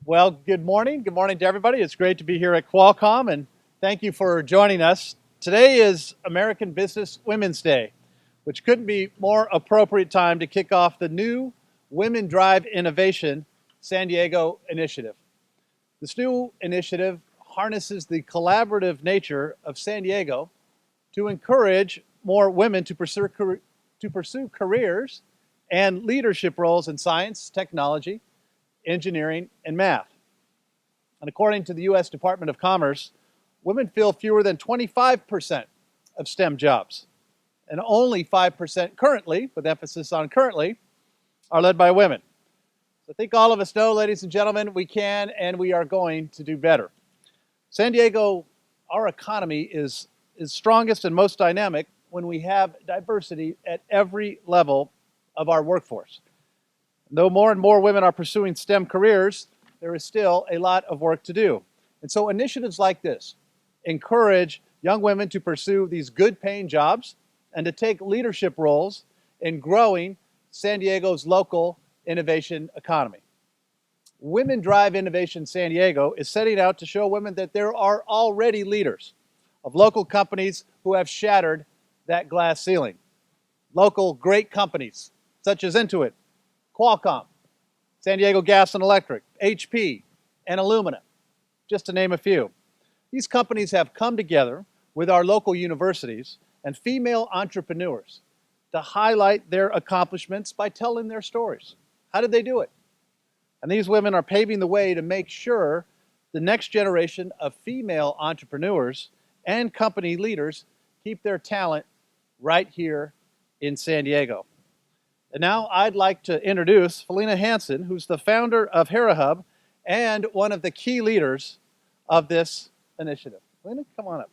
Well, good morning. Good morning to everybody. It's great to be here at Qualcomm, and thank you for joining us. Today is American Business Women's Day, which couldn't be more appropriate time to kick off the new Women Drive Innovation San Diego initiative. This new initiative harnesses the collaborative nature of San Diego to encourage more women to pursue careers and leadership roles in science, technology, engineering, and math. And according to the U.S. Department of Commerce, women fill fewer than 25% of STEM jobs, and only 5% currently, with emphasis on currently, are led by women. So I think all of us know, ladies and gentlemen, we can and we are going to do better. San Diego, our economy is strongest and most dynamic when we have diversity at every level of our workforce. Though more and more women are pursuing STEM careers, there is still a lot of work to do. And so initiatives like this encourage young women to pursue these good-paying jobs and to take leadership roles in growing San Diego's local innovation economy. Women Drive Innovation San Diego is setting out to show women that there are already leaders of local companies who have shattered that glass ceiling. Local great companies such as Intuit, Qualcomm, San Diego Gas and Electric, HP, and Illumina, just to name a few. These companies have come together with our local universities and female entrepreneurs to highlight their accomplishments by telling their stories. How did they do it? And these women are paving the way to make sure the next generation of female entrepreneurs and company leaders keep their talent right here in San Diego. And now I'd like to introduce Felina Hanson, who's the founder of HeraHub and one of the key leaders of this initiative. Felina, come on up.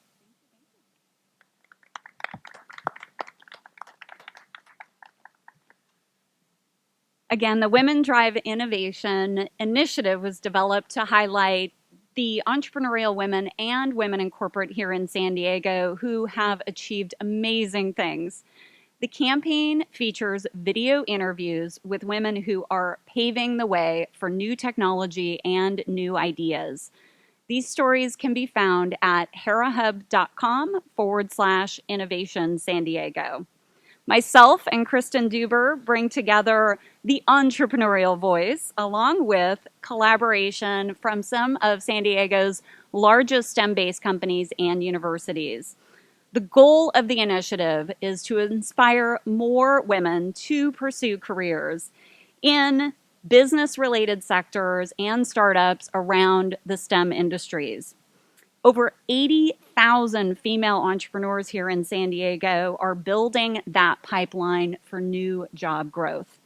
Again, the Women Drive Innovation initiative was developed to highlight the entrepreneurial women and women in corporate here in San Diego who have achieved amazing things. The campaign features video interviews with women who are paving the way for new technology and new ideas. These stories can be found at herahub.com/innovation San Diego. Myself and Kristen Duber bring together the entrepreneurial voice along with collaboration from some of San Diego's largest STEM-based companies and universities. The goal of the initiative is to inspire more women to pursue careers in business-related sectors and startups around the STEM industries. Over 80,000 female entrepreneurs here in San Diego are building that pipeline for new job growth.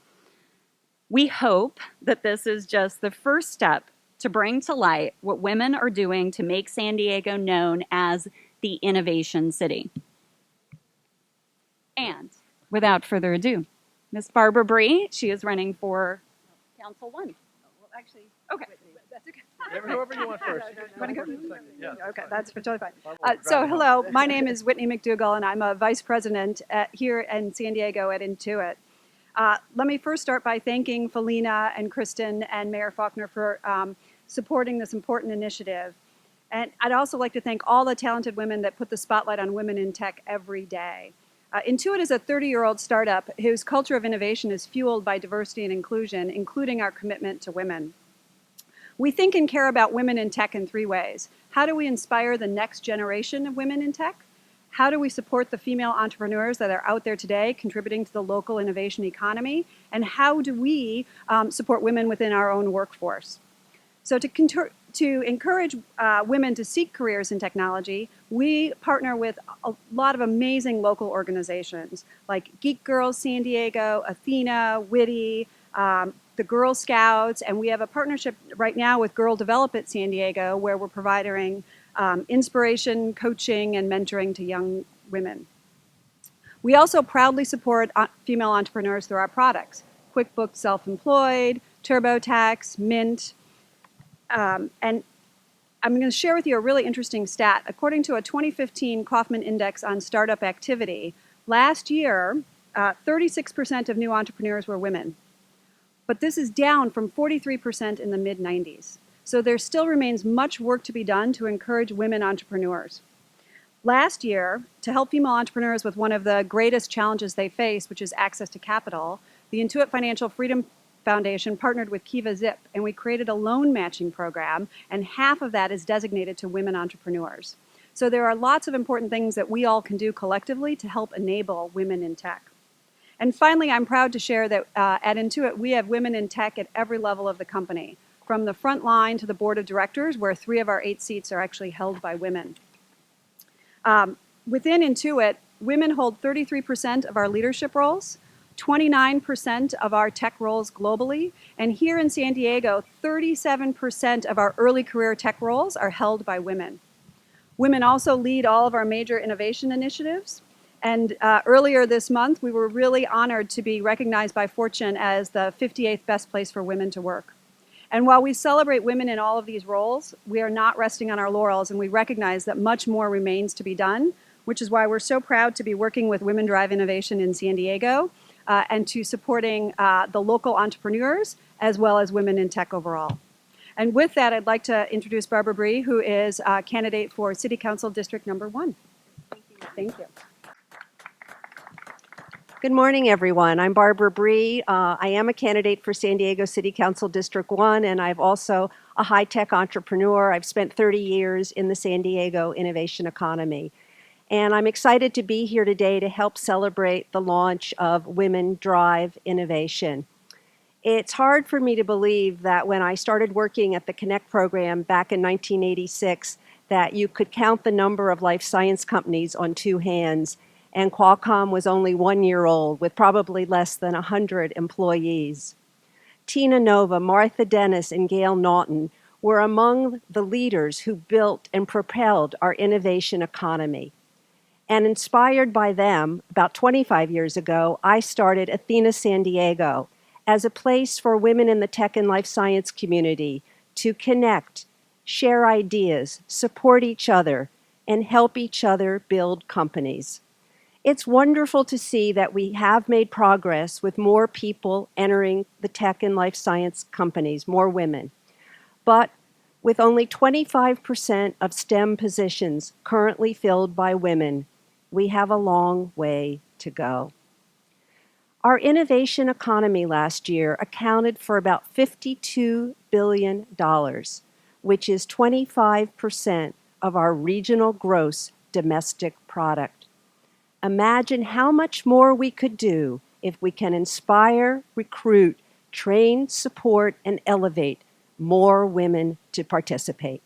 We hope that this is just the first step to bring to light what women are doing to make San Diego known as the Innovation City. And without further ado, Miss Barbara Brie, she is running for Council 1. Well, actually, Okay. that's okay. Whoever you want first. Want to go? Yeah. Okay, that's totally fine. So hello, my name is Whitney McDougal, and I'm a vice president here in San Diego at Intuit. Let me first start by thanking Felina and Kristen and Mayor Faulconer for supporting this important initiative. And I'd also like to thank all the talented women that put the spotlight on women in tech every day. Intuit is a 30-year-old startup whose culture of innovation is fueled by diversity and inclusion, including our commitment to women. We think and care about women in tech in three ways. How do we inspire the next generation of women in tech? How do we support the female entrepreneurs that are out there today contributing to the local innovation economy? And how do we support women within our own workforce? So to encourage women to seek careers in technology, we partner with a lot of amazing local organizations like Geek Girls San Diego, Athena, Witty, the Girl Scouts, and we have a partnership right now with Girl Develop at San Diego where we're providing inspiration, coaching, and mentoring to young women. We also proudly support female entrepreneurs through our products, QuickBooks Self-Employed, TurboTax, Mint, and I'm going to share with you a really interesting stat. According to a 2015 Kaufman Index on Startup Activity, last year, 36% of new entrepreneurs were women. But this is down from 43% in the mid-90s. So there still remains much work to be done to encourage women entrepreneurs. Last year, to help female entrepreneurs with one of the greatest challenges they face, which is access to capital, the Intuit Financial Freedom Foundation partnered with Kiva Zip, and we created a loan matching program, and half of that is designated to women entrepreneurs. So there are lots of important things that we all can do collectively to help enable women in tech. And finally, I'm proud to share that at Intuit, we have women in tech at every level of the company, from the front line to the board of directors, where 3 of our 8 seats are actually held by women. Within Intuit, women hold 33% of our leadership roles, 29% of our tech roles globally, and here in San Diego, 37% of our early career tech roles are held by women. Women also lead all of our major innovation initiatives, and earlier this month, we were really honored to be recognized by Fortune as the 58th best place for women to work. And while we celebrate women in all of these roles, we are not resting on our laurels, and we recognize that much more remains to be done, which is why we're so proud to be working with Women Drive Innovation in San Diego and to supporting the local entrepreneurs as well as women in tech overall. And with that, I'd like to introduce Barbara Brie, who is a candidate for City Council District Number 1. Thank you. Good morning, everyone. I'm Barbara Brie. I am a candidate for San Diego City Council District 1, and I've also a high-tech entrepreneur. I've spent 30 years in the San Diego innovation economy. And I'm excited to be here today to help celebrate the launch of Women Drive Innovation. It's hard for me to believe that when I started working at the Connect program back in 1986, that you could count the number of life science companies on 2 hands, and Qualcomm was only 1 year old with probably less than 100 employees. Tina Nova, Martha Dennis, and Gail Naughton were among the leaders who built and propelled our innovation economy. And inspired by them, about 25 years ago, I started Athena San Diego as a place for women in the tech and life science community to connect, share ideas, support each other, and help each other build companies. It's wonderful to see that we have made progress with more people entering the tech and life science companies, more women. But with only 25% of STEM positions currently filled by women, we have a long way to go. Our innovation economy last year accounted for about $52 billion, which is 25% of our regional gross domestic product. Imagine how much more we could do if we can inspire, recruit, train, support, and elevate more women to participate.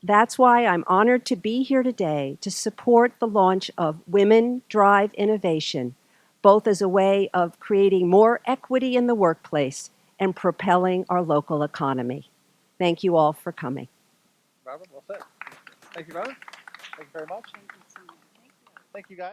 That's why I'm honored to be here today to support the launch of Women Drive Innovation, both as a way of creating more equity in the workplace and propelling our local economy. Thank you all for coming. Barbara, well said. Thank you, Barbara. Thank you very much. Thank you, guys.